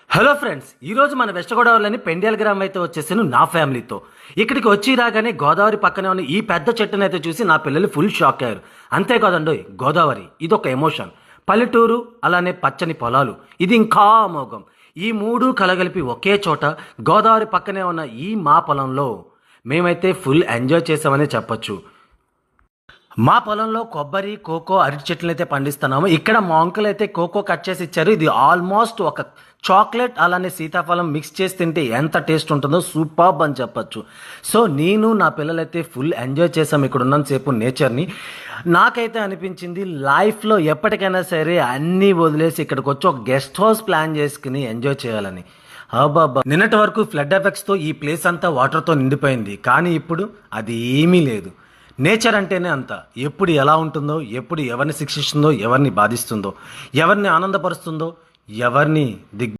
Hello friends, ఈరోజు మన west గోదావరిలోని Pendyala గ్రామం అయితే వచ్చేసాను నా ఫ్యామిలీతో. ఇక్కడికి వచ్చి రాగానే గోదావరి పక్కనే ఉన్న ఈ పెద్ద చెట్టును అయితే చూసి నా పిల్లలు ఫుల్ షాక్ అయ్యారు. అంతేకాదండి, గోదావరి ఇదొక ఎమోషన్. పల్లెటూరు అలానే పచ్చని పొలాలు, ఇది ఇంకా అమోఘం. ఈ మూడు కలగలిపి ఒకే చోట గోదావరి పక్కనే ఉన్న ఈ మా పొలంలో మేమైతే ఫుల్ ఎంజాయ్ చేసామని చెప్పొచ్చు. మా పొలంలో కొబ్బరి, కోకో, అరటి చెట్లు అయితే పండిస్తున్నాము. ఇక్కడ మా అంకుల్ అయితే కోకో కట్ చేసి ఇచ్చారు. ఇది ఆల్మోస్ట్ ఒక చాక్లెట్ అలానే సీతాఫలం మిక్స్ చేసి తింటే ఎంత టేస్ట్ ఉంటుందో సూపర్బ్ అని చెప్పచ్చు. సో నేను నా పిల్లలైతే ఫుల్ ఎంజాయ్ చేసాం ఇక్కడ ఉన్నంతసేపు నేచర్ని. నాకైతే అనిపించింది లైఫ్లో ఎప్పటికైనా సరే అన్నీ వదిలేసి ఇక్కడికి వచ్చి ఒక గెస్ట్ హౌస్ ప్లాన్ చేసుకుని ఎంజాయ్ చేయాలని. అబ్బాబ్బా, నిన్నటి వరకు ఫ్లడ్ ఎఫెక్ట్స్తో ఈ ప్లేస్ అంతా వాటర్తో నిండిపోయింది. కానీ ఇప్పుడు అది ఏమీ లేదు. నేచర్ అంటేనే అంత. ఎప్పుడు ఎలా ఉంటుందో, ఎప్పుడు ఎవరిని శిక్షిస్తుందో, ఎవరిని బాధిస్తుందో, ఎవరిని ఆనందపరుస్తుందో, ఎవరిని